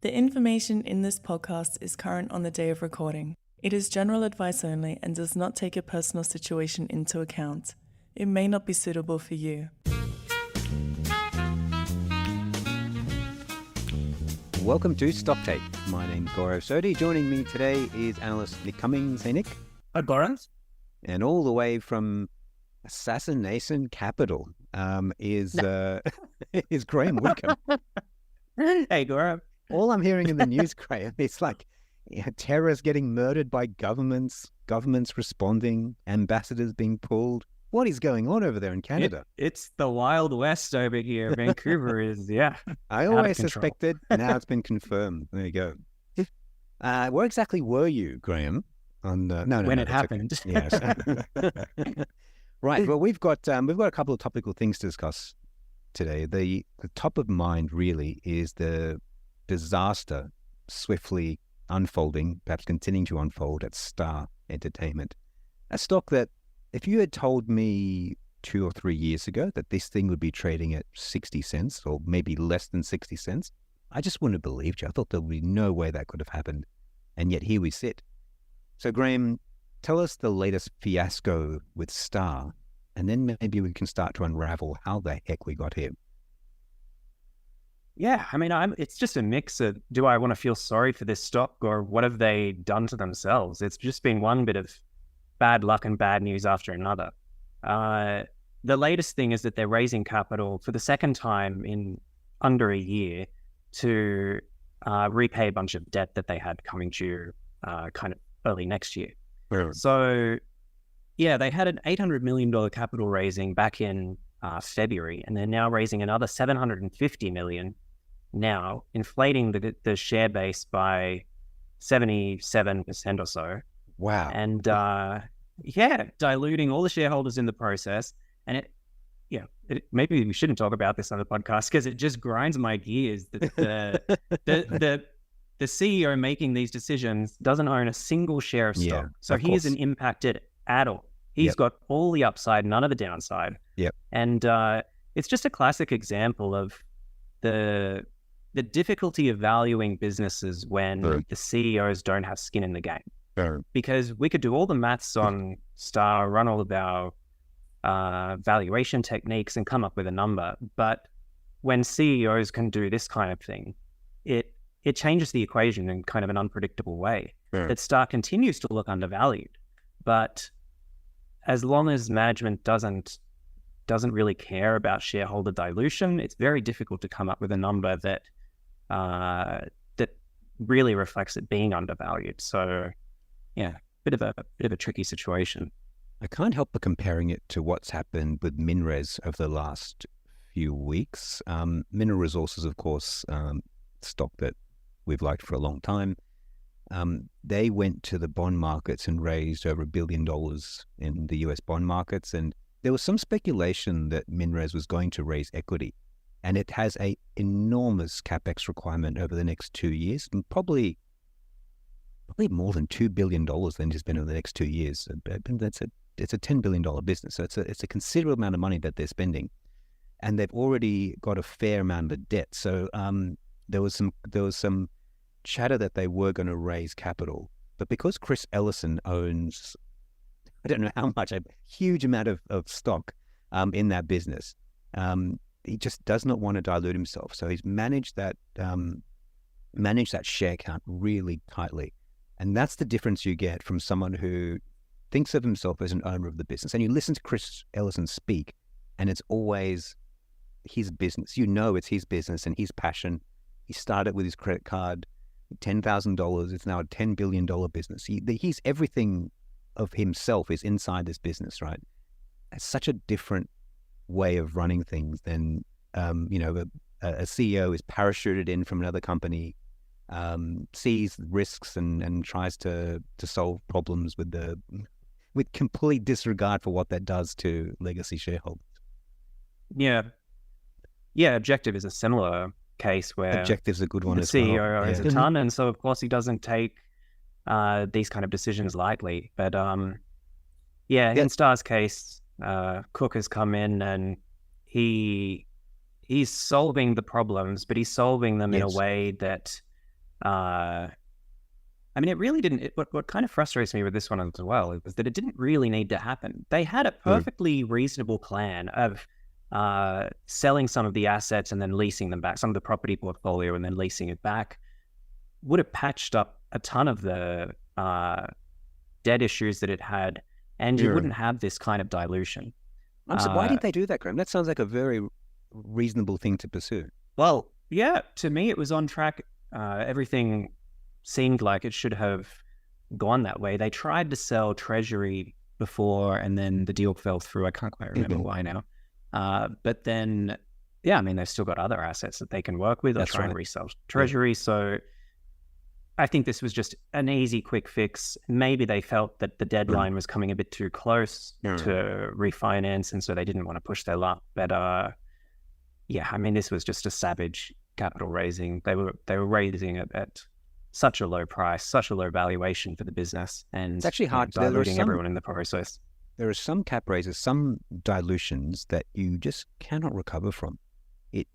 The information in this podcast is current on the day of recording. It is general advice only and does not take your personal situation into account. It may not be suitable for you. Welcome to Stock Take. My name's Gaurav Sodhi. Joining me today is analyst Nick Cummings. Hey, Nick. Hi, Gaurav. And all the way from Assassination Capital is Graham Wickham. Hey, Gaurav. All I'm hearing in the news, Graham, is like terrorists getting murdered by governments responding, ambassadors being pulled. What is going on over there in Canada? It's the Wild West over here. Vancouver is, I always suspected. Now it's been confirmed. There you go. Where exactly were you, Graham? When it happened. Okay. Yes. Right. Well, we've got a couple of topical things to discuss today. The top of mind really is the disaster swiftly unfolding, perhaps continuing to unfold at Star Entertainment. A stock that, if you had told me 2 or 3 years ago that this thing would be trading at 60 cents or maybe less than 60 cents, I just wouldn't have believed you. I thought there would be no way that could have happened. And yet here we sit. So Graham, tell us the latest fiasco with Star, and then maybe we can start to unravel how the heck we got here. Yeah, I mean, it's just a mix of, do I want to feel sorry for this stock or what have they done to themselves? It's just been one bit of bad luck and bad news after another. The latest thing is that they're raising capital for the second time in under a year to repay a bunch of debt that they had coming due kind of early next year. Sure. So, yeah, they had an $800 million capital raising back in February, and they're now raising another $750 million now, inflating the share base by 77% or so. Wow. And diluting all the shareholders in the process. And maybe we shouldn't talk about this on the podcast because it just grinds my gears that the CEO making these decisions doesn't own a single share of stock. So he isn't impacted at all. He's got all the upside, none of the downside. Yep. And it's just a classic example of the difficulty of valuing businesses when the CEOs don't have skin in the game. Because we could do all the maths on Star, run all of our valuation techniques and come up with a number. But when CEOs can do this kind of thing, it changes the equation in kind of an unpredictable way. That Star continues to look undervalued. But as long as management doesn't really care about shareholder dilution, it's very difficult to come up with a number that really reflects it being undervalued. So, yeah, bit of a tricky situation. I can't help but comparing it to what's happened with MinRes over the last few weeks. Mineral Resources, of course, stock that we've liked for a long time. They went to the bond markets and raised over $1 billion in the US bond markets. And there was some speculation that MinRes was going to raise equity. And it has an enormous CapEx requirement over the next 2 years, and probably more than $2 billion than just been over the next 2 years. It's a $10 billion business. So it's a considerable amount of money that they're spending. And they've already got a fair amount of debt. So there was some chatter that they were going to raise capital, but because Chris Ellison owns, I don't know how much, a huge amount of stock in that business, he just does not want to dilute himself. So he's managed that share count really tightly, and that's the difference you get from someone who thinks of himself as an owner of the business. And you listen to Chris Ellison speak, and it's always his business. You know, it's his business and his passion. He started with his credit card. $10,000. It's now a $10 billion business. He's everything of himself is inside this business, right? It's such a different way of running things than, a CEO is parachuted in from another company, sees risks and tries to solve problems with complete disregard for what that does to legacy shareholders. Yeah. Objective is a similar case where Objective's a good one the as well. CEO owns a ton, and so of course he doesn't take these kind of decisions lightly. But in Star's case, Cook has come in and he's solving the problems, but he's solving them in a way that I mean, it really didn't. What kind of frustrates me with this one as well is that it didn't really need to happen. They had a perfectly reasonable plan of selling some of the assets and then leasing them back, some of the property portfolio and then leasing it back. Would have patched up a ton of the debt issues that it had, and you wouldn't have this kind of dilution. Why did they do that, Graham? That sounds like a very reasonable thing to pursue. Well, yeah, to me it was on track. Everything seemed like it should have gone that way. They tried to sell Treasury before, and then the deal fell through. I can't quite remember why now. But then, yeah, I mean, they've still got other assets that they can work with or try and resell Treasury. So I think this was just an easy, quick fix. Maybe they felt that the deadline was coming a bit too close to refinance, and so they didn't want to push their luck. But yeah, I mean, this was just a savage capital raising. They were raising it at such a low price, such a low valuation for the business, and it's actually hard diluting everyone in the process. There are some cap raises, some dilutions that you just cannot recover from. It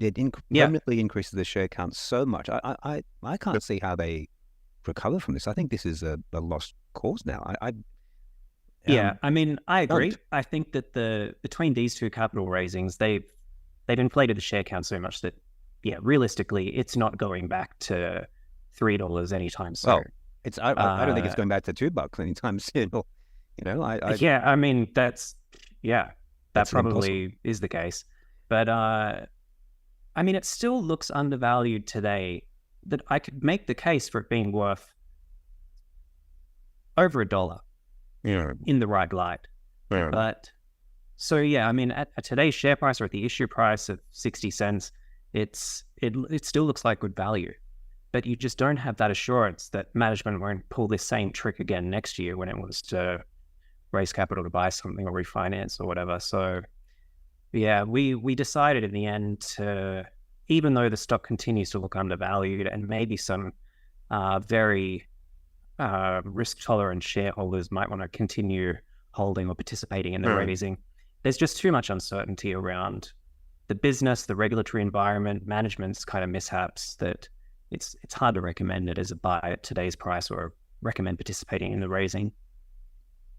permanently increases the share count so much. I can't see how they recover from this. I think this is a lost cause now. I mean, I agree. I think that between these two capital raisings, they've inflated the share count so much that, yeah, realistically, it's not going back to $3 anytime soon. Well, I don't think it's going back to $2 anytime soon. Or, I mean, that probably is the case. But I mean, it still looks undervalued today. That I could make the case for it being worth over $1 in the right light. But so, yeah, I mean, at today's share price or at the issue price of 60 cents, it still looks like good value. But you just don't have that assurance that management won't pull this same trick again next year when it wants to raise capital to buy something or refinance or whatever. So, yeah, we decided in the end to, even though the stock continues to look undervalued and maybe some very risk-tolerant shareholders might want to continue holding or participating in the raising, there's just too much uncertainty around the business, the regulatory environment, management's kind of mishaps that it's hard to recommend it as a buy at today's price or recommend participating in the raising.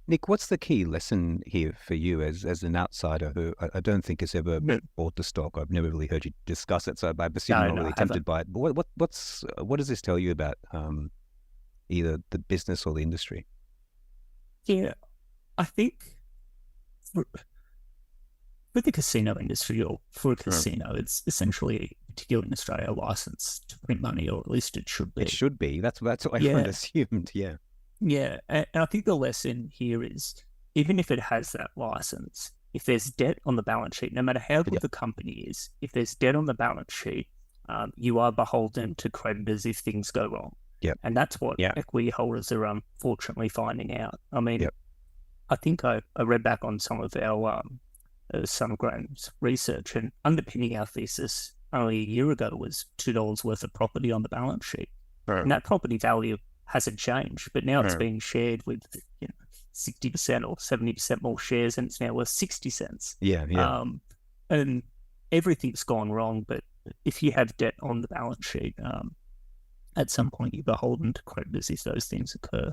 Nick, what's the key lesson here for you as an outsider who I don't think has ever bought the stock? I've never really heard you discuss it, so I assume you're not really tempted by it. But what does this tell you about either the business or the industry? Yeah, I think for the casino industry, or for a casino, it's essentially, particularly in Australia, a license to print money, or at least it should be. It should be. That's what everyone assumed, yeah. Yeah, and I think the lesson here is, even if it has that license, if there's debt on the balance sheet, no matter how good the company is, if there's debt on the balance sheet, you are beholden to creditors if things go wrong. Yep. And that's what equity holders are unfortunately finding out. I mean, I think I read back on some of our some Graham's research, and underpinning our thesis only a year ago was $2 worth of property on the balance sheet. And that property value hasn't changed, but now it's being shared with 60% or 70% more shares, and it's now worth 60 cents. And everything's gone wrong, but if you have debt on the balance sheet, at some point you're beholden to creditors if those things occur.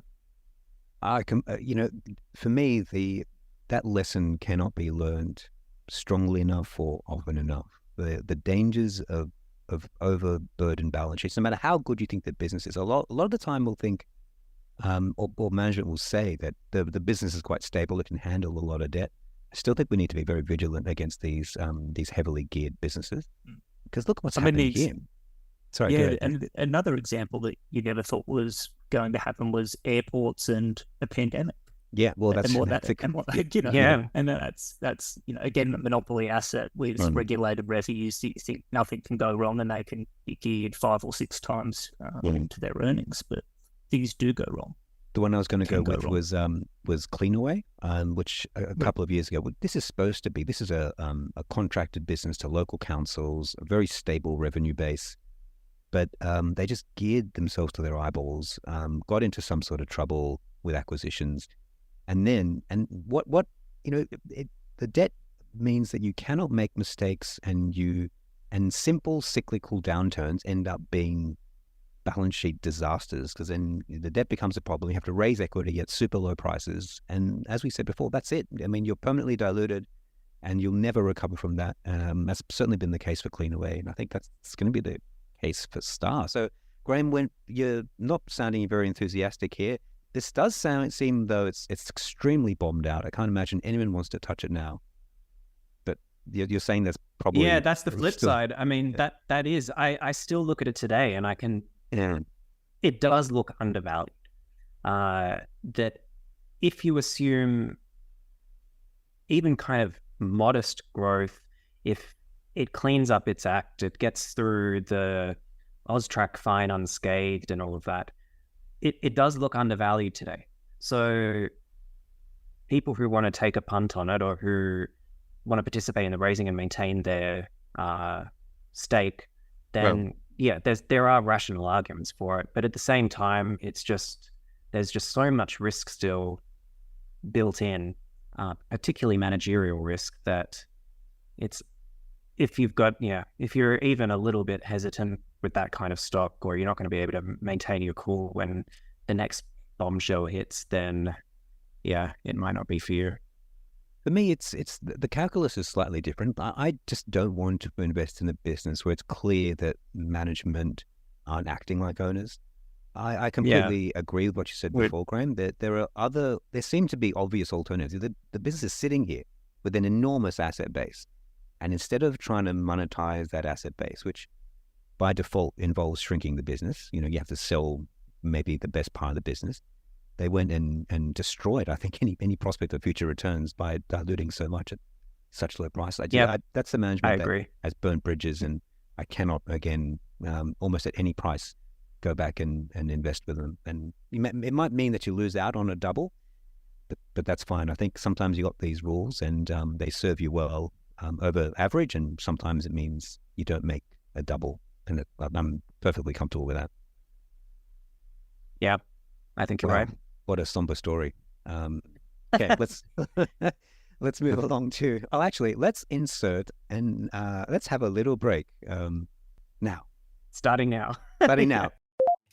For me, that lesson cannot be learned strongly enough or often enough. The dangers of overburdened balance sheets, no matter how good you think the business is. A lot of the time we'll think, or management will say that the business is quite stable, it can handle a lot of debt. I still think we need to be very vigilant against these heavily geared businesses, because look what's happening here. Sorry, go ahead. And another example that you never thought was going to happen was airports and a pandemic. Yeah, well, that's and that's again a monopoly asset with regulated revenues. You think nothing can go wrong, and they can be geared 5 or 6 times to their earnings, but things do go wrong. The one I was going to go with was Cleanaway, which a couple of years ago. This is a contracted business to local councils, a very stable revenue base, but they just geared themselves to their eyeballs, got into some sort of trouble with acquisitions. The debt means that you cannot make mistakes, and simple cyclical downturns end up being balance sheet disasters, because then the debt becomes a problem. You have to raise equity at super low prices. And as we said before, that's it. I mean, you're permanently diluted and you'll never recover from that. That's certainly been the case for Cleanaway. And I think that's going to be the case for Star. So, Graham, when you're not sounding very enthusiastic here, this does seem though it's extremely bombed out. I can't imagine anyone wants to touch it now. But you're saying that's probably... Yeah, that's the flip side. I mean, that is, I still look at it today and I can... Yeah. It does look undervalued. That if you assume even kind of modest growth, if it cleans up its act, it gets through the Austrac fine unscathed and all of that, it does look undervalued today. So people who want to take a punt on it or who want to participate in the raising and maintain their stake, then there are rational arguments for it. But at the same time, there's just so much risk still built in, particularly managerial risk, that if you're even a little bit hesitant with that kind of stock, or you're not going to be able to maintain your cool when the next bombshell hits, then it might not be for you. For me, it's the calculus is slightly different. I just don't want to invest in a business where it's clear that management aren't acting like owners. I completely agree with what you said before, Graham. That there seem to be obvious alternatives. The business is sitting here with an enormous asset base, and instead of trying to monetize that asset base, which by default involves shrinking the business, you have to sell maybe the best part of the business. They went and destroyed, I think, any prospect of future returns by diluting so much at such low price. That's the management that has burnt bridges, and I cannot, again, almost at any price, go back and invest with them. And it might mean that you lose out on a double, but that's fine. I think sometimes you got these rules and they serve you well over average, and sometimes it means you don't make a double. And I'm perfectly comfortable with that. Yeah, I think you're right. What a somber story. Okay, let's move along to... Oh, actually, let's insert and let's have a little break now. Starting now.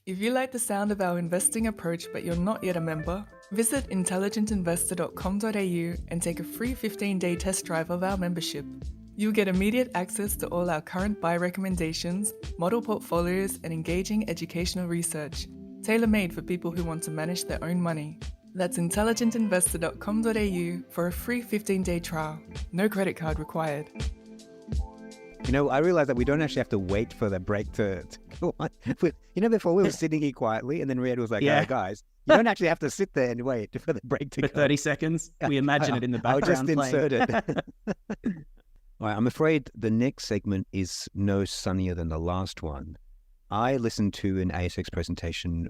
If you like the sound of our investing approach but you're not yet a member, visit intelligentinvestor.com.au and take a free 15-day test drive of our membership. You'll get immediate access to all our current buy recommendations, model portfolios, and engaging educational research, tailor-made for people who want to manage their own money. That's intelligentinvestor.com.au for a free 15-day trial. No credit card required. I realized that we don't actually have to wait for the break to go on. Before we were sitting here quietly, and then Riyad was like, "Oh, guys, you don't actually have to sit there and wait for the break to go." For 30 seconds, we imagine it in the background. I'll just insert it. All right, I'm afraid the next segment is no sunnier than the last one. I listened to an ASX presentation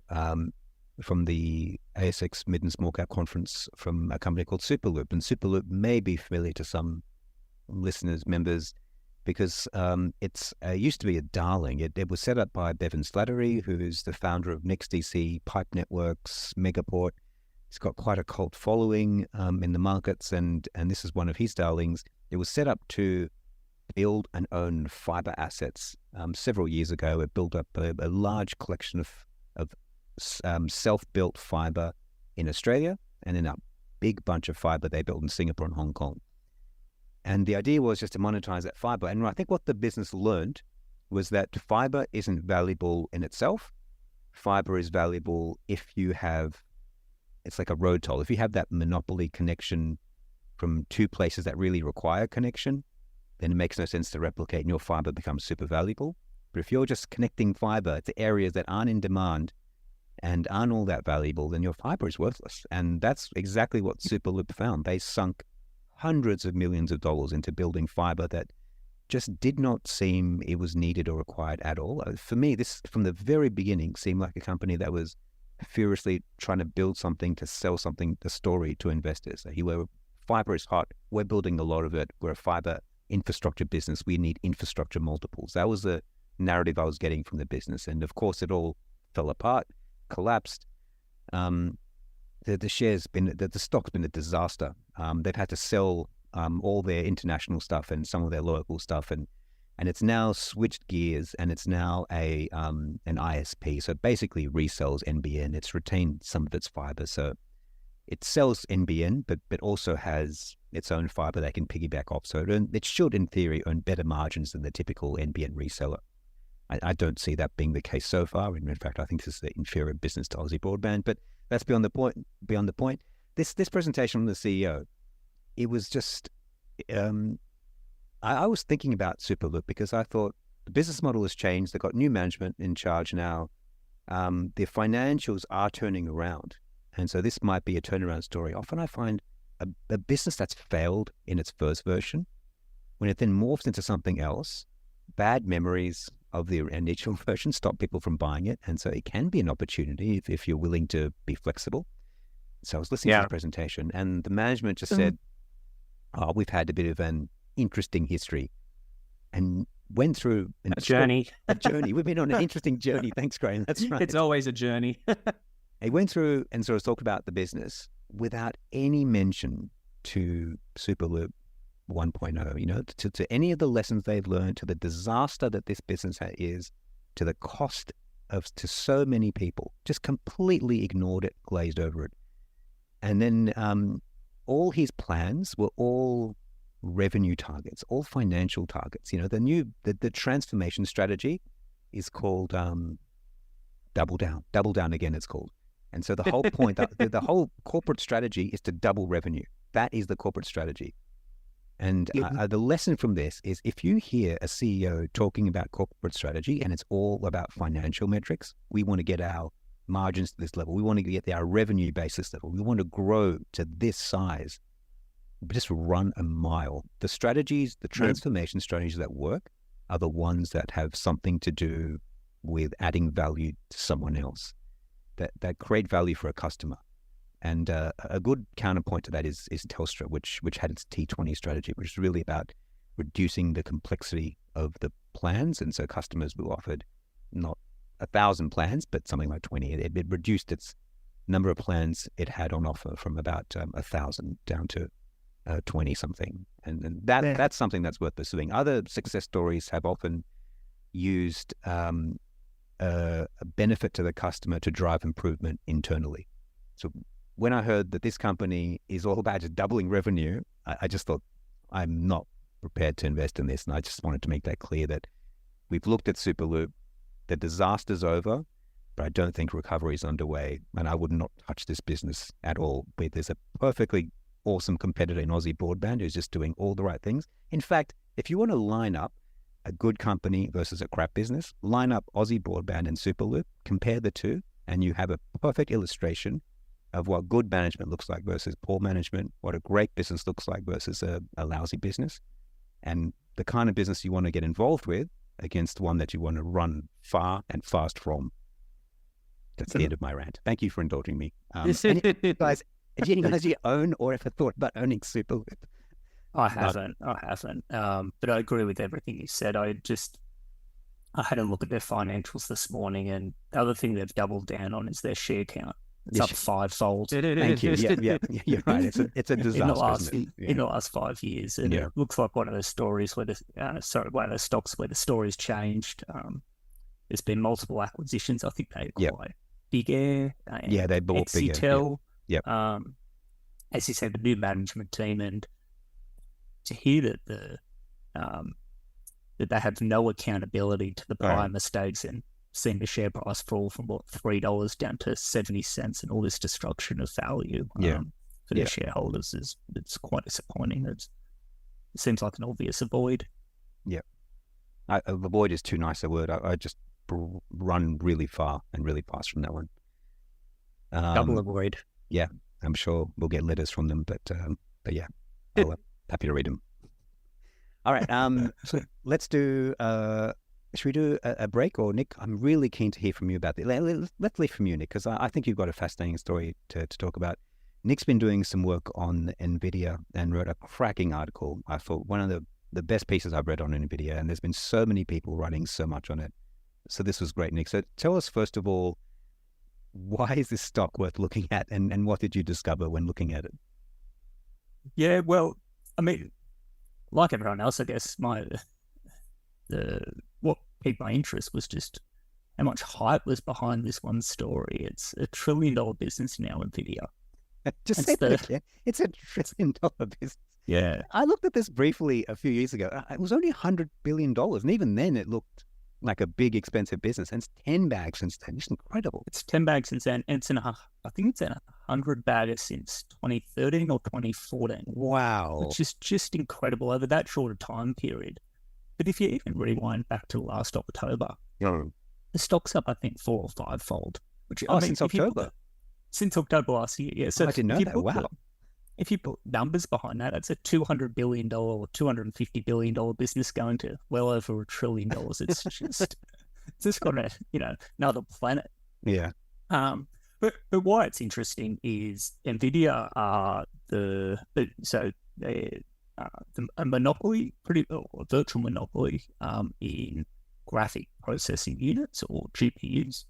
from the ASX Mid and Small Cap Conference from a company called Superloop. And Superloop may be familiar to some listeners, members, because it used to be a darling. It was set up by Bevan Slattery, who is the founder of NextDC, Pipe Networks, Megaport. He's got quite a cult following in the markets, and this is one of his darlings. It was set up to build and own fiber assets. Several years ago, it built up a large collection of self-built fiber in Australia, and then a big bunch of fiber they built in Singapore and Hong Kong. And the idea was just to monetize that fiber. And I think what the business learned was that fiber isn't valuable in itself. Fiber is valuable if you have, it's like a road toll. If you have that monopoly connection from two places that really require connection, then it makes no sense to replicate, and your fiber becomes super valuable. But if you're just connecting fiber to areas that aren't in demand and aren't all that valuable, then your fiber is worthless. And that's exactly what Superloop found. They sunk hundreds of millions of dollars into building fiber that just did not seem it was needed or required at all. For me, this from the very beginning seemed like a company that was furiously trying to build something to sell something, the story to investors. Fiber is hot. We're building a lot of it. We're a fiber infrastructure business. We need infrastructure multiples. That was the narrative I was getting from the business. And of course, it all fell apart, collapsed. The stock's been a disaster. They've had to sell all their international stuff and some of their local stuff, and and it's now switched gears, and it's now an ISP. So it basically resells NBN. It's retained some of its fiber, so it sells NBN, but also has its own fiber they can piggyback off. So it should, in theory, earn better margins than the typical NBN reseller. I don't see that being the case so far. In fact, I think this is the inferior business to Aussie Broadband, but that's beyond the point. This presentation from the CEO, it was just, I was thinking about Superloop because I thought the business model has changed. They've got new management in charge now. Their financials are turning around. And so this might be a turnaround story. Often I find a business that's failed in its first version, when it then morphs into something else, bad memories of the initial version stop people from buying it. And so it can be an opportunity if you're willing to be flexible. So I was listening to the presentation, and the management just said, we've had a bit of an interesting history, and went through a journey. We've been on an interesting journey. Thanks, Graham. That's right. It's always a journey. He went through and sort of talked about the business without any mention to Superloop 1.0, to any of the lessons they've learned, to the disaster that this business is, to the cost to so many people. Just completely ignored it, glazed over it. And then all his plans were all revenue targets, all financial targets. The transformation strategy is called double down again, it's called. And so the whole point, the whole corporate strategy is to double revenue. That is the corporate strategy. And the lesson from this is, if you hear a CEO talking about corporate strategy and it's all about financial metrics, we want to get our margins to this level. We want to get our revenue base this level. We want to grow to this size. Just run a mile. The strategies, the transformation strategies that work are the ones that have something to do with adding value to someone else, that create value for a customer. And a good counterpoint to that is Telstra, which had its T20 strategy, which is really about reducing the complexity of the plans. And so customers were offered not 1,000 plans, but something like 20. It reduced its number of plans it had on offer from about 1,000 down to 20 something. And that's something that's worth pursuing. Other success stories have often used a benefit to the customer to drive improvement internally. So when I heard that this company is all about just doubling revenue, I just thought, I'm not prepared to invest in this. And I just wanted to make that clear that we've looked at Superloop, the disaster's over, but I don't think recovery is underway. And I would not touch this business at all. But there's a perfectly awesome competitor in Aussie Broadband who's just doing all the right things. In fact, if you want to line up a good company versus a crap business, line up Aussie Broadband and Superloop, compare the two, and you have a perfect illustration of what good management looks like versus poor management, what a great business looks like versus a lousy business, and the kind of business you want to get involved with against one that you want to run far and fast from. That's the end of my rant. Thank you for indulging me. Guys, do you guys own or ever thought about owning Superloop? I haven't. But I agree with everything you said. I had a look at their financials this morning, and the other thing they've doubled down on is their share count. It's up fivefold. Thank you. Yeah, you're right. It's a disaster in the last 5 years. And it looks like one of those stories where one of those stocks where the story's changed. There's been multiple acquisitions. I think they acquired Big Air. They bought Big Air. As you said, the new management team, and to hear that that they have no accountability to the prior mistakes, and seeing the share price fall from $3 down to 70 cents, and all this destruction of value for their shareholders it's quite disappointing. It seems like an obvious avoid. Avoid is too nice a word. I just run really far and really fast from that one. Double avoid. Yeah, I'm sure we'll get letters from them, but yeah, I'm happy to read them. All right, so let's do. Should we do a break, or Nick? I'm really keen to hear from you about it. Let's leave from you, Nick, because I think you've got a fascinating story to talk about. Nick's been doing some work on Nvidia and wrote a cracking article. I thought one of the best pieces I've read on Nvidia, and there's been so many people writing so much on it. So this was great, Nick. So tell us, first of all, why is this stock worth looking at, and what did you discover when looking at it? Yeah, well, I mean, like everyone else, I guess what piqued my interest was just how much hype was behind this one story. It's $1 trillion business now, Nvidia. Just say that again. It's $1 trillion business. Yeah. I looked at this briefly a few years ago. It was only $100 billion. And even then it looked like a big, expensive business. And it's 10 bags since then. It's incredible. It's 10 bags since then. And I think it's in 100 baggers since 2013 or 2014. Wow. Which is just incredible over that short a time period. But if you even rewind back to last October, the stock's up, I think, 4 or 5-fold. Which, since October? Since October last year, yeah. So I didn't know that. Wow. If you put numbers behind that, it's a $200 billion or $250 billion business going to well over $1 trillion. It's just got another planet. Yeah. But why it's interesting is Nvidia are a monopoly, a virtual monopoly in graphic processing units or GPUs.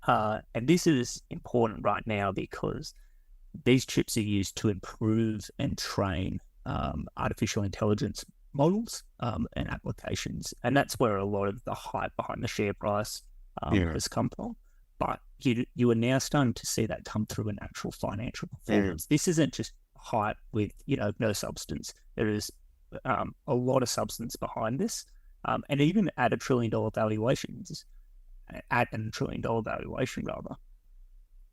And this is important right now because these chips are used to improve and train artificial intelligence models and applications. And that's where a lot of the hype behind the share price has come from. But you are now starting to see that come through in actual financial performance. This isn't just hype with, no substance. There is a lot of substance behind this. And even at $1 trillion valuations, rather,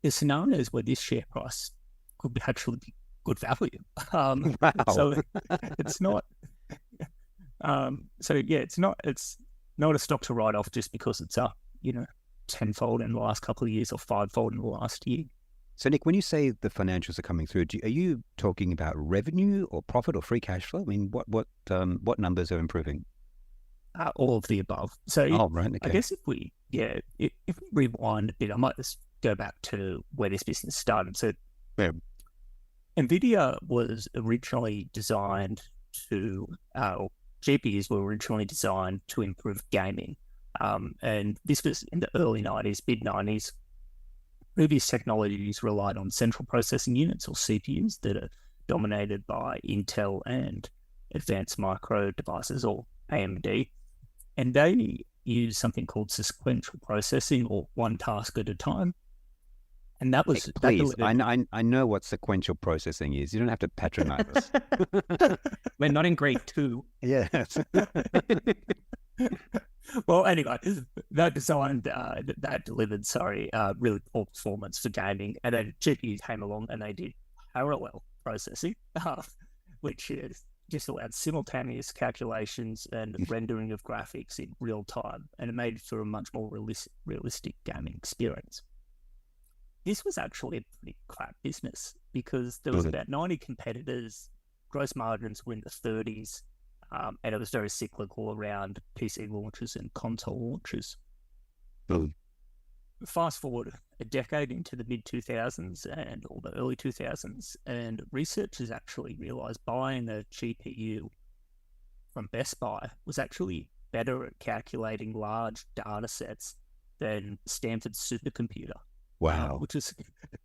there's scenarios where this share price could actually be good value. Wow. So it's not. It's not a stock to write off just because it's up, tenfold in the last couple of years or 5-fold in the last year. So, Nick, when you say the financials are coming through, are you talking about revenue or profit or free cash flow? I mean, what numbers are improving? All of the above. So, right. Okay. I guess if we rewind a bit, I might just go back to where this business started. So, Nvidia was originally designed GPUs were originally designed to improve gaming. And this was in the early 90s, mid-90s. Previous technologies relied on central processing units or CPUs that are dominated by Intel and Advanced Micro Devices or AMD. And they use something called sequential processing or one task at a time. And that was... Please, I know what sequential processing is. You don't have to patronize us. We're not in grade 2. Yes. Well, anyway, that delivered really poor performance for gaming. And then GPUs came along and they did parallel processing, which is just allowed simultaneous calculations and rendering of graphics in real time. And it made for a much more realistic gaming experience. This was actually a pretty crap business because there was about 90 competitors, gross margins were in the 30s, and it was very cyclical around PC launches and console launches. Fast forward a decade into the mid-2000s or the early 2000s, and researchers actually realized buying a GPU from Best Buy was actually better at calculating large data sets than Stanford's supercomputer. Wow. Which is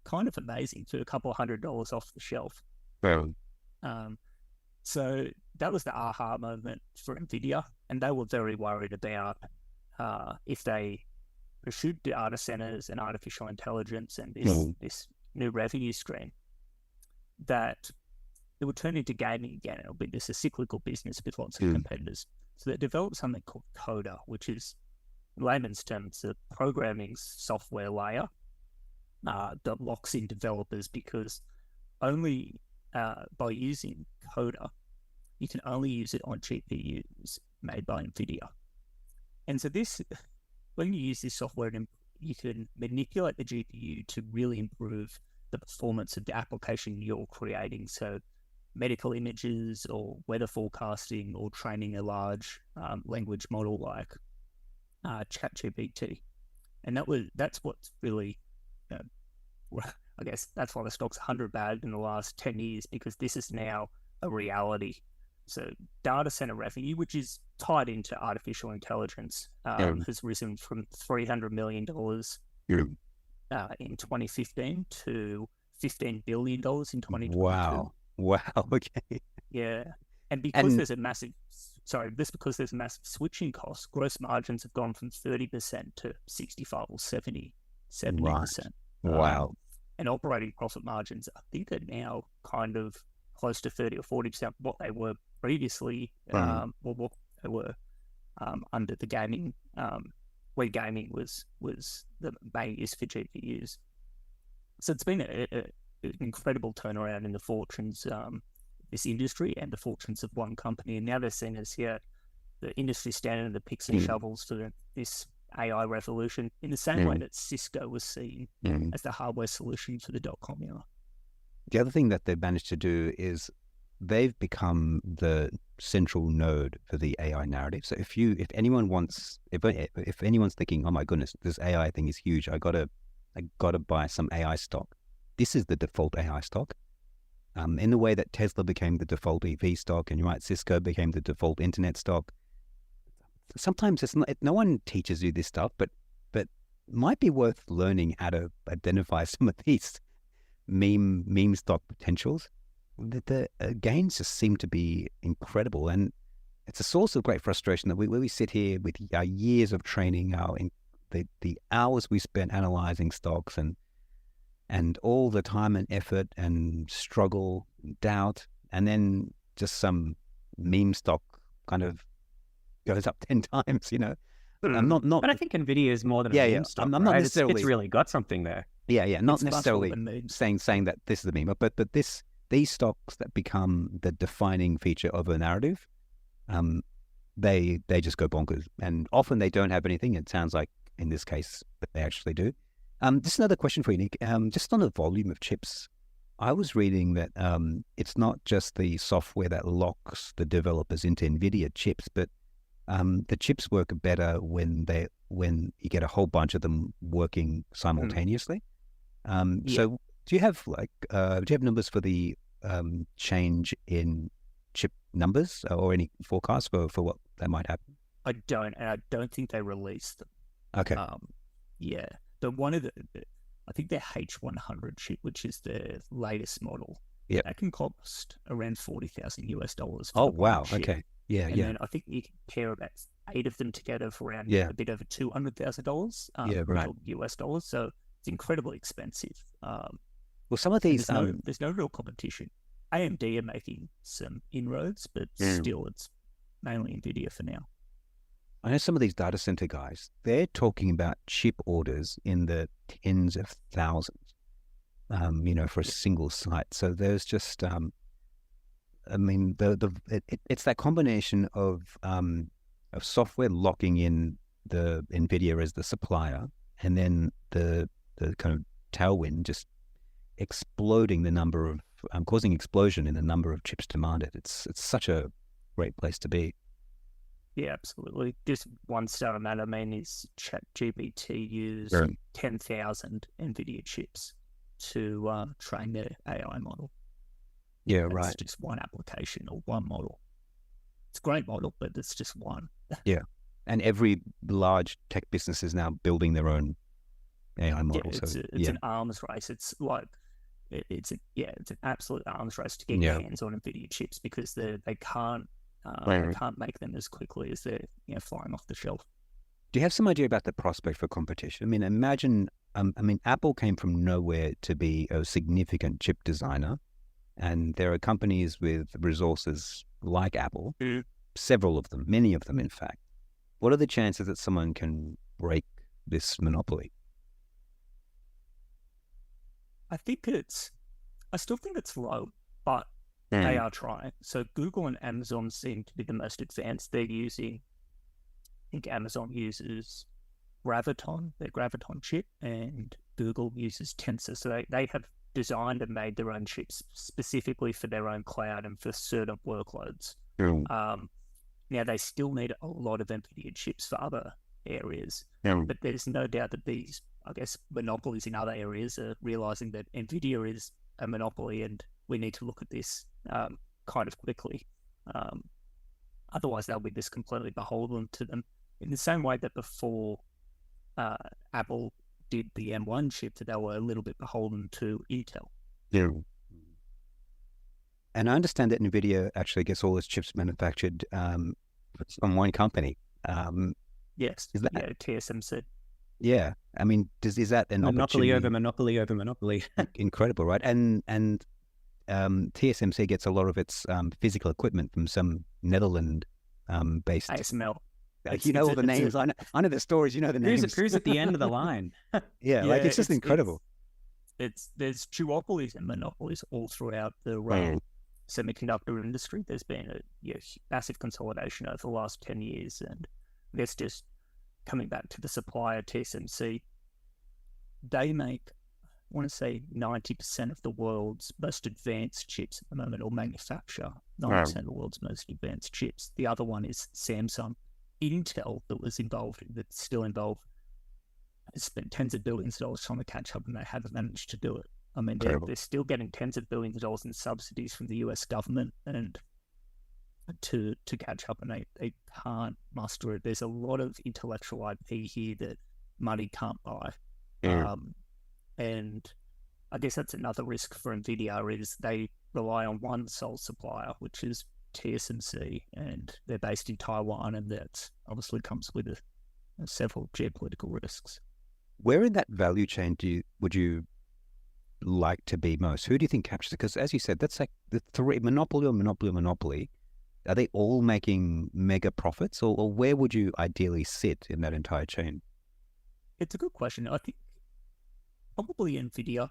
kind of amazing for a couple of $100 off the shelf. So that was the aha moment for Nvidia, and they were very worried about if they pursued data centers and artificial intelligence and this new revenue stream, that it would turn into gaming again. It'll be just a cyclical business with lots of competitors. So they developed something called Coda, which is, in layman's terms, a programming software layer that locks in developers, because only by using Coda, you can only use it on GPUs made by Nvidia. And so when you use this software, you can manipulate the GPU to really improve the performance of the application you're creating. So medical images or weather forecasting or training a large language model like ChatGPT. And that's what's really, I guess that's why the stock's 100 bagged in the last 10 years, because this is now a reality. So data center revenue, which is tied into artificial intelligence, has risen from $300 million in 2015 to $15 billion in 2022. Wow. Okay. Yeah. And because there's a massive because there's massive switching costs, gross margins have gone from 30% to 65 or 70%. Wow. And operating profit margins, I think, are now kind of close to 30 or 40% what they were previously, or what they were under the gaming, where gaming was the main use for GPUs. So it's been an incredible turnaround in the fortunes this industry and the fortunes of one company. And now they're seen as the industry standard and the picks and shovels for this AI revolution, in the same way that Cisco was seen as the hardware solution for the .com era. The other thing that they've managed to do is they've become the central node for the AI narrative. So if anyone's thinking, oh my goodness, this AI thing is huge, I gotta buy some AI stock, this is the default AI stock. In the way that Tesla became the default EV stock, and you're right, Cisco became the default internet stock. Sometimes no one teaches you this stuff, but might be worth learning how to identify some of these meme stock potentials. The gains just seem to be incredible, and it's a source of great frustration that we sit here with our years of training, the hours we spent analyzing stocks, and all the time and effort and struggle, doubt, and then just some meme stock kind of goes up 10 times, I'm not. But I think Nvidia is more than a meme stock. I'm not necessarily. It's really got something there. Yeah. Not necessarily saying that this is the meme, but these stocks that become the defining feature of a narrative, they just go bonkers, and often they don't have anything. It sounds like in this case that they actually do. Just another question for you, Nick. Just on the volume of chips, I was reading that it's not just the software that locks the developers into Nvidia chips, but the chips work better when you get a whole bunch of them working simultaneously. So do you have numbers for the change in chip numbers or any forecasts for what that might happen? I don't, and I don't think they released them. Okay. But one of I think their H100 chip, which is the latest model, that can cost around $40,000 US. Oh wow! Chip. Okay. Yeah. And then I think you can pair about 8 of them together for around a bit over $200,000 right. US dollars. So it's incredibly expensive. Well, some of these there's no real competition. AMD are making some inroads, but still it's mainly Nvidia for now. I know some of these data center guys, they're talking about chip orders in the tens of thousands, for a single site. So there's just, it's that combination of software locking in the Nvidia as the supplier, and then the kind of tailwind just exploding the number of, causing explosion in the number of chips demanded. It's such a great place to be. Yeah, absolutely. Just one star on that, is ChatGPT used 10,000 NVIDIA chips to train their AI model. Yeah, That's right. just one application or one model. It's a great model, but it's just one. Yeah. And every large tech business is now building their own AI model. It's an arms race. It's like, it's an absolute arms race to get your hands on NVIDIA chips, because they can't make them as quickly as they're flying off the shelf. Do you have some idea about the prospect for competition? Imagine, Apple came from nowhere to be a significant chip designer, and there are companies with resources like Apple, several of them, many of them, in fact. What are the chances that someone can break this monopoly? I still think it's low, but they are trying. So Google and Amazon seem to be the most advanced. They're using, I think Amazon uses their Graviton chip, and Google uses Tensor. So they have designed and made their own chips specifically for their own cloud and for certain workloads. Now, they still need a lot of NVIDIA chips for other areas, but there's no doubt that these, monopolies in other areas are realizing that NVIDIA is a monopoly, and we need to look at this kind of quickly. Otherwise, they'll be just completely beholden to them. In the same way that before Apple did the M1 chip, that they were a little bit beholden to Intel. Yeah. And I understand that Nvidia actually gets all its chips manufactured from one company. Yes. Is that TSMC? Yeah, I mean, is that an monopoly opportunity? over monopoly over monopoly? Incredible, right? And TSMC gets a lot of its physical equipment from some Netherlands based. ASML. You know all the names. I know the stories. You know the names. Who's at the end of the line? Yeah, like it's just incredible. There's duopolies and monopolies all throughout the semiconductor industry. There's been a massive consolidation over the last 10 years, and that's just coming back to the supplier TSMC. They make, I want to say, 90% of the world's most advanced chips at the moment, or manufacture 90% of the world's most advanced chips. The other one is Samsung. Intel, that's still involved, has spent tens of billions of dollars trying to catch up, and they haven't managed to do it. I mean, they're still getting tens of billions of dollars in subsidies from the US government and to catch up, and they can't muster it. There's a lot of intellectual IP here that money can't buy. And I guess that's another risk for Nvidia, is they rely on one sole supplier, which is TSMC, and they're based in Taiwan, and that obviously comes with several geopolitical risks. Where in that value chain would you like to be most? Who do you think captures it? Because as you said, that's like the three, monopoly. Are they all making mega profits, or where would you ideally sit in that entire chain? It's a good question. I think probably Nvidia,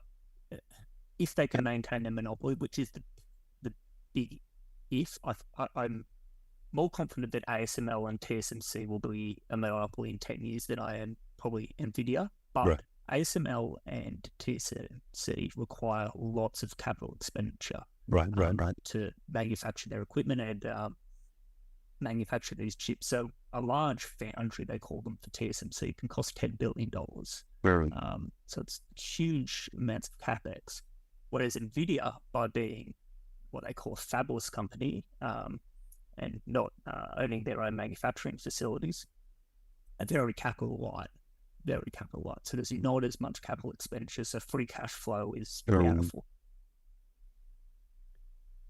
if they can maintain their monopoly, which is the big if. I'm more confident that ASML and TSMC will be a monopoly in 10 years than I am probably Nvidia. But ASML and TSMC require lots of capital expenditure. Right. To manufacture their equipment and manufacture these chips. So a large foundry, they call them, for TSMC can cost $10 billion. So it's huge amounts of capex. Whereas Nvidia, by being what they call a fabless company and not owning their own manufacturing facilities, are very capital light. So there's not as much capital expenditure. So free cash flow is powerful.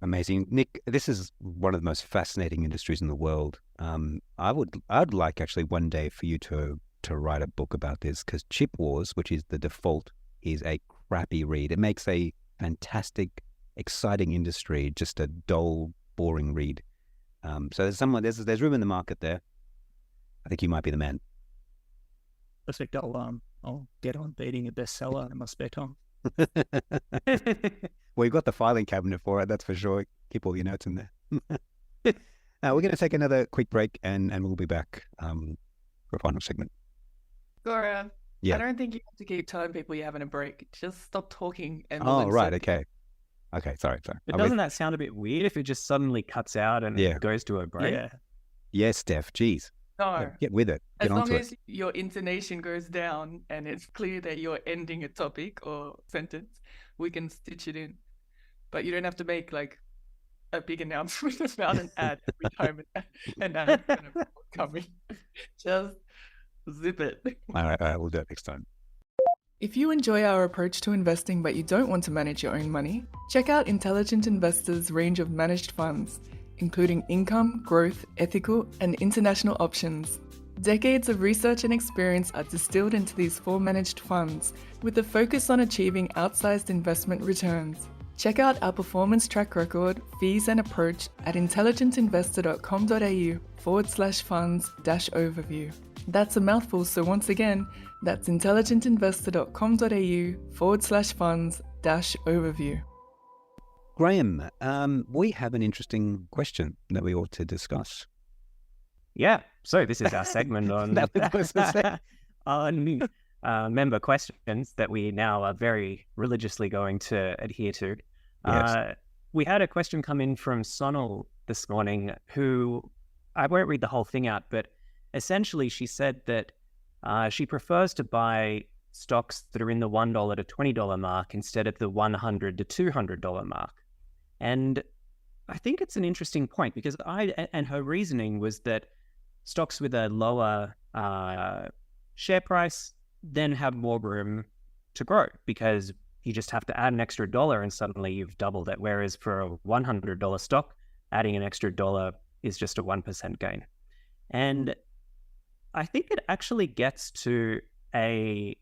Amazing. Nick, this is one of the most fascinating industries in the world. I'd like actually one day for you to write a book about this, because Chip Wars, which is the default, is a crappy read. It makes a fantastic, exciting industry just a dull, boring read. So there's room in the market there. I think you might be the man. Perfect. I'll get on beating a bestseller in my spare time. Well, you've got the filing cabinet for it, that's for sure. Keep all your notes in there. Now, we're going to take another quick break, and we'll be back for a final segment. Gaurav, yeah. I don't think you have to keep telling people you're having a break. Just stop talking. And right, okay. Okay, sorry. But doesn't that sound a bit weird if it just suddenly cuts out and goes to a break? Yeah. Yes, Steph, geez. No. Get with it. Get as long onto as your intonation goes down and it's clear that you're ending a topic or sentence, we can stitch it in. But you don't have to make like a big announcement about an ad every time an ad is kind of coming. Just zip it. All right, we'll do it next time. If you enjoy our approach to investing but you don't want to manage your own money, check out Intelligent Investor's range of managed funds, including income, growth, ethical, and international options. Decades of research and experience are distilled into these 4 managed funds, with a focus on achieving outsized investment returns. Check out our performance track record, fees, and approach at intelligentinvestor.com.au/funds-overview. That's a mouthful, so once again, that's intelligentinvestor.com.au/funds-overview. Graham, we have an interesting question that we ought to discuss. Yeah, so this is our segment on member questions that we now are very religiously going to adhere to. Yes. We had a question come in from Sonal this morning, who, I won't read the whole thing out, but essentially she said that she prefers to buy stocks that are in the $1 to $20 mark instead of the $100 to $200 mark. And I think it's an interesting point, because her reasoning was that stocks with a lower share price then have more room to grow, because you just have to add an extra $1 and suddenly you've doubled it. Whereas for a $100 stock, adding an extra $1 is just a 1% gain. And I think it actually gets to a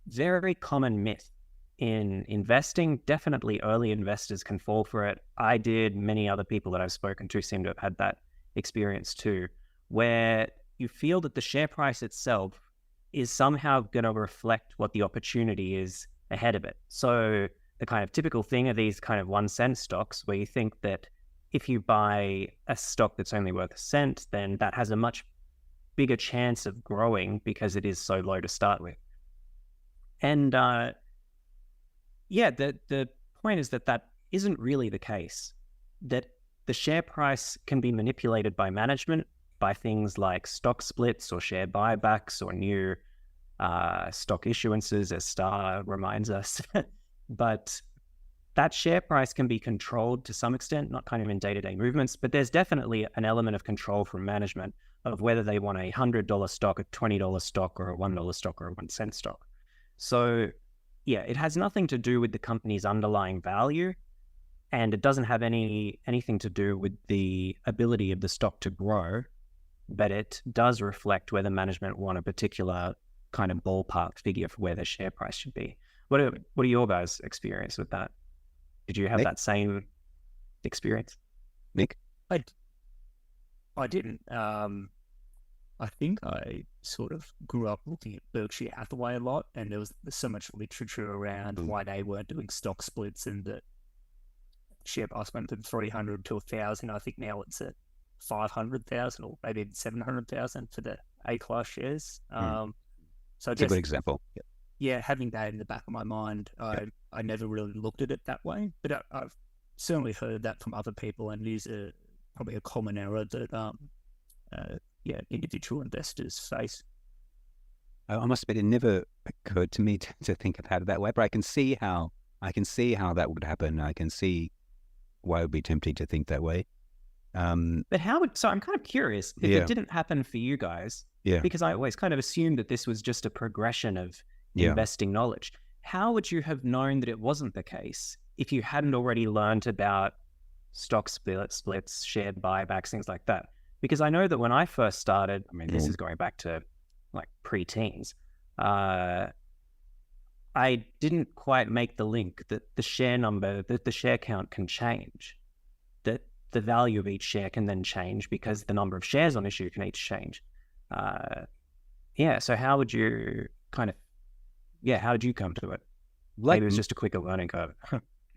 very common myth in investing. Definitely early investors can fall for it. I did. Many other people that I've spoken to seem to have had that experience too, where you feel that the share price itself is somehow going to reflect what the opportunity is ahead of it. So the kind of typical thing are these kind of 1 cent stocks where you think that if you buy a stock that's only worth a cent, then that has a much bigger chance of growing because it is so low to start with. And the point is that isn't really the case, that the share price can be manipulated by management by things like stock splits or share buybacks or new stock issuances, as Star reminds us. But that share price can be controlled to some extent, not kind of in day-to-day movements, but there's definitely an element of control from management of whether they want a $100 stock, a $20 stock, or a $1 stock, or a 1 cent stock. So yeah, it has nothing to do with the company's underlying value, and it doesn't have anything to do with the ability of the stock to grow, but it does reflect whether management want a particular kind of ballpark figure for where their share price should be. What are your guys' experience with that? Did you have Nick? that same experience? Nick? I didn't. I think I sort of grew up looking at Berkshire Hathaway a lot, and there's so much literature around why they weren't doing stock splits, and that share price went from 300 to 1,000. I think now it's at 500,000 or maybe 700,000 for the A-class shares. So I That's guess, a good example. Yeah. yeah, having that in the back of my mind, I never really looked at it that way, but I've certainly heard that from other people, and it is probably a common error that individual investors face. I must admit, it never occurred to me to think about it that way, but I can see how that would happen. I can see why it would be tempting to think that way. But so I'm kind of curious if it didn't happen for you guys, because I always kind of assumed that this was just a progression of investing knowledge. How would you have known that it wasn't the case if you hadn't already learned about stock splits, share buybacks, things like that? Because I know that when I first started, I mean, this is going back to like pre-teens, I didn't quite make the link that the share number, that the share count can change, that the value of each share can then change because the number of shares on issue can each change. So how would you how did you come to it? Maybe it was just a quicker learning curve.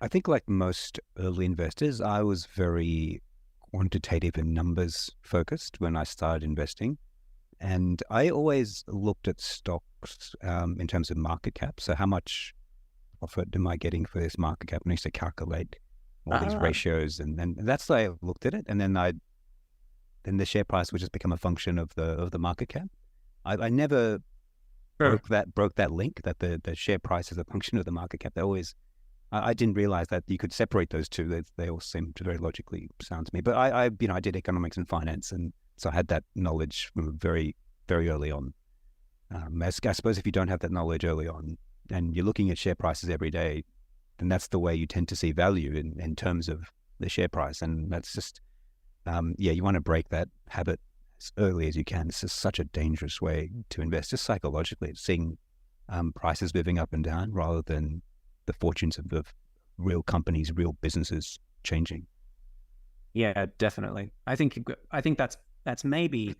I think like most early investors, I was very quantitative and numbers focused when I started investing. And I always looked at stocks in terms of market cap. So how much profit am I getting for this market cap? And I used to calculate all these ratios, and then that's the way I looked at it. And then the share price would just become a function of the market cap. I never broke that link that the share price is a function of the market cap. I didn't realize that you could separate those two. They all seem to very logically sound to me. But I did economics and finance, and so I had that knowledge from very, very early on. I suppose if you don't have that knowledge early on and you're looking at share prices every day, then that's the way you tend to see value in terms of the share price. And that's just, you want to break that habit as early as you can. This is such a dangerous way to invest, just psychologically, seeing prices moving up and down rather than the fortunes of the real companies, real businesses changing. Yeah, definitely. I think that's maybe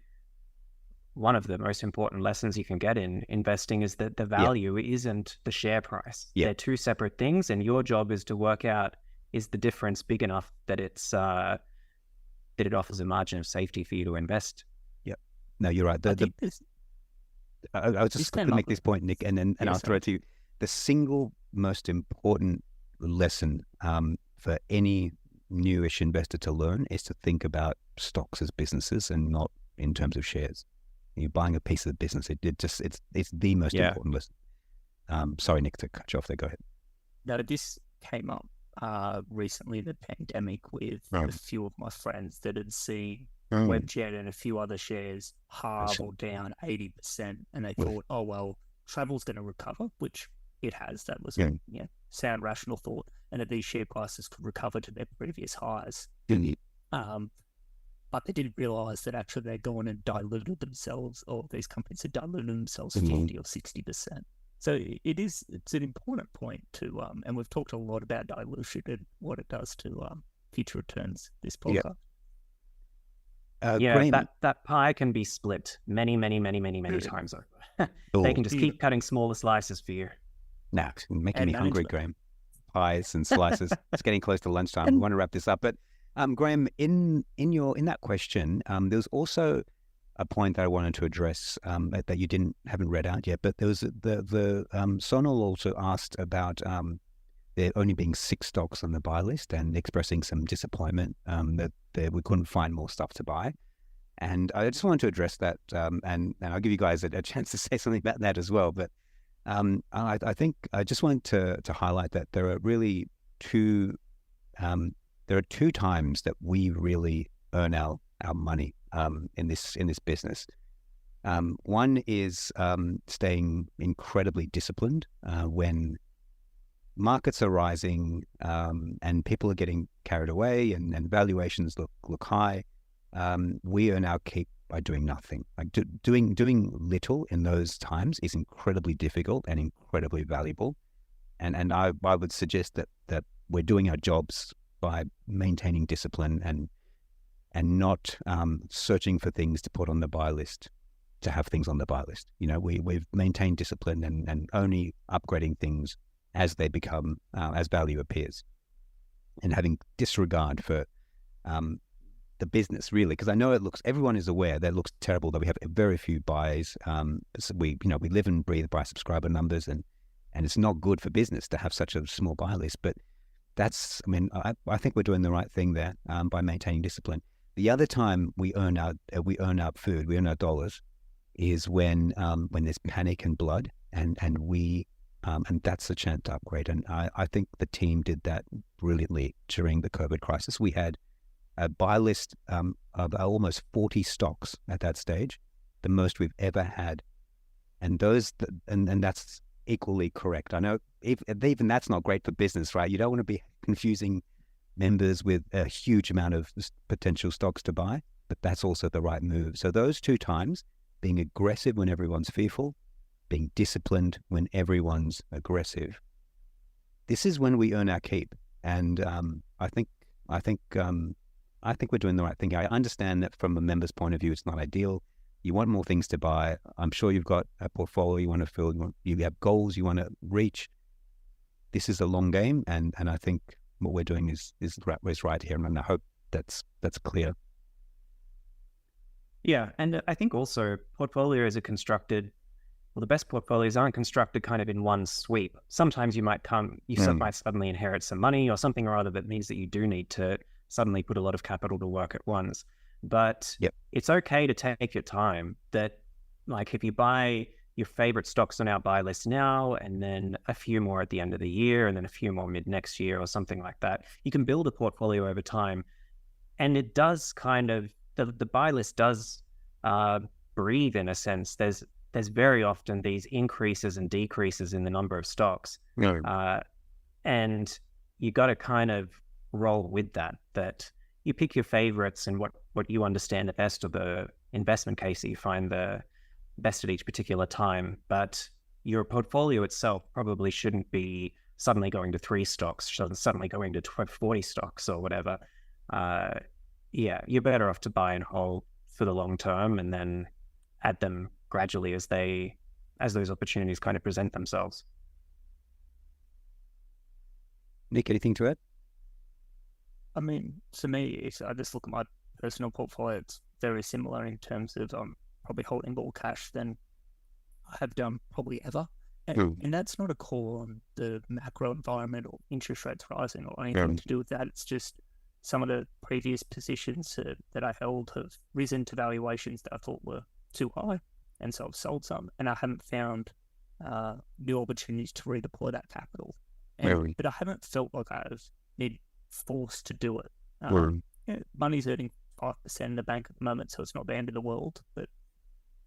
one of the most important lessons you can get in investing, is that the value isn't the share price. They're two separate things, and your job is to work out, is the difference big enough that it's that it offers a margin of safety for you to invest. Yeah. No, you're right. I was just going to make this point, Nick, and I'll throw it to you. The single most important lesson for any newish investor to learn is to think about stocks as businesses and not in terms of shares. You're buying a piece of the business. It's the most important lesson. Sorry, Nick, to cut you off there. Go ahead. No, this came up recently in the pandemic with a few of my friends that had seen Webjet and a few other shares halve or down 80%, and they thought, oh well, travel's going to recover, which it has. That was a sound, rational thought, and that these share prices could recover to their previous highs. but they didn't realize that actually they're going and diluted themselves, or these companies are diluting themselves 50 or 60%. So it's an important point to, and we've talked a lot about dilution and what it does to future returns this podcast. That pie can be split many times over. They can just keep cutting smaller slices for you. Nah, making me hungry, Graham. Pies and slices. It's getting close to lunchtime. We want to wrap this up, but Graham, in that question, there was also a point that I wanted to address that you haven't read out yet. But there was the Sonal also asked about there only being 6 stocks on the buy list and expressing some disappointment that we couldn't find more stuff to buy. And I just wanted to address that, and I'll give you guys a chance to say something about that as well. But I think I just wanted to highlight that there are really two times that we really earn our money in this business. One is staying incredibly disciplined when markets are rising and people are getting carried away and valuations look high. We earn our keep by doing nothing. Like doing little in those times is incredibly difficult and incredibly valuable. And I would suggest that we're doing our jobs by maintaining discipline and not searching for things to put on the buy list, to have things on the buy list. We've maintained discipline and only upgrading things as they become, as value appears, and having disregard for the business, really, because I know everyone is aware that it looks terrible that we have very few buys. So we live and breathe by subscriber numbers, and it's not good for business to have such a small buy list. But I think we're doing the right thing there by maintaining discipline. The other time we earn our food, we earn our dollars, is when there's panic and blood, and that's a chance to upgrade. And I think the team did that brilliantly during the COVID crisis. We had a buy list of almost 40 stocks at that stage, the most we've ever had, and that's equally correct. I know even that's not great for business, right? You don't want to be confusing members with a huge amount of potential stocks to buy, but that's also the right move. So those 2 times, being aggressive when everyone's fearful, being disciplined when everyone's aggressive, this is when we earn our keep. And I think we're doing the right thing. I understand that from a member's point of view, it's not ideal. You want more things to buy. I'm sure you've got a portfolio you want to fill. You have goals you want to reach. This is a long game, and I think what we're doing is right here, and I hope that's clear. Yeah, and I think also portfolios are constructed. Well, the best portfolios aren't constructed kind of in one sweep. Sometimes you might might suddenly inherit some money or something or other that means that you do need to suddenly put a lot of capital to work at once. But It's okay to take your time. That, like, if you buy your favorite stocks on our buy list now, and then a few more at the end of the year, and then a few more mid next year or something like that, you can build a portfolio over time. And it does kind of, the buy list does breathe in a sense. There's very often these increases and decreases in the number of stocks. And you got to kind of roll with that you pick your favorites and what you understand the best, of the investment case that you find the best at each particular time. But your portfolio itself probably shouldn't be suddenly going to 3 stocks, suddenly going to 40 stocks or whatever. You're better off to buy and hold for the long term, and then add them gradually as those opportunities kind of present themselves. Nick, anything to add? I mean, to me, I just look at my personal portfolio. It's very similar in terms of probably holding more cash than I have done probably ever. And that's not a call on the macro environment or interest rates rising or anything to do with that. It's just some of the previous positions that I held have risen to valuations that I thought were too high. And so I've sold some, and I haven't found new opportunities to redeploy that capital. But I haven't felt like I've been forced to do it. Money's earning 5% in the bank at the moment, so it's not the end of the world. But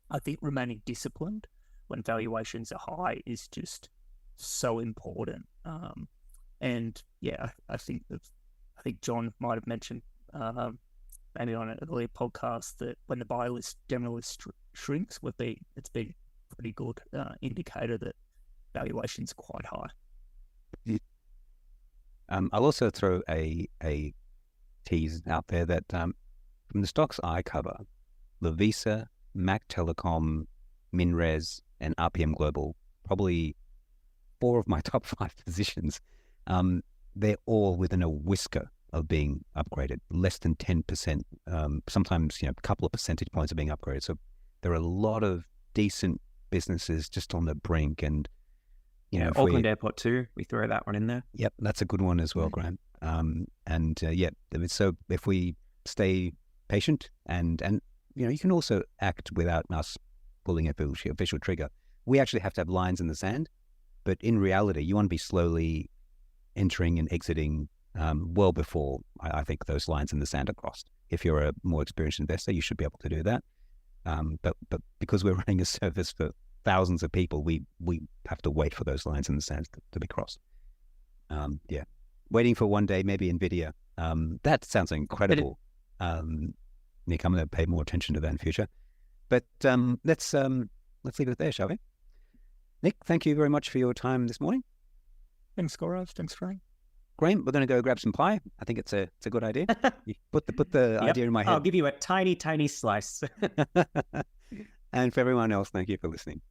I think remaining disciplined when valuations are high is just so important. I think John might have mentioned maybe on an earlier podcast, that when the buy list generally shrinks, it's been a pretty good indicator that valuation's quite high. I'll also throw a tease out there that from the stocks I cover, Lovisa, Mac Telecom, MinRes, and RPM Global, probably 4 of my top 5 positions, they're all within a whisker of being upgraded, less than 10%. Sometimes, a couple of percentage points of being upgraded. So there are a lot of decent businesses just on the brink. And, Auckland Airport too, we throw that one in there. Yep, that's a good one as well, Graham. So if we stay patient and you can also act without us pulling an official trigger. We actually have to have lines in the sand, but in reality, you want to be slowly entering and exiting well before I think those lines in the sand are crossed. If you're a more experienced investor, you should be able to do that. But because we're running a service for thousands of people, we have to wait for those lines in the sand to be crossed. Waiting for one day, maybe Nvidia. That sounds incredible. Nick, I'm going to pay more attention to that in future. But let's leave it there, shall we? Nick, thank you very much for your time this morning. Thanks, Gaurav. Thanks, Graham. Graham, we're going to go grab some pie. I think it's a good idea. You put the idea in my head. I'll give you a tiny, tiny slice. And for everyone else, thank you for listening.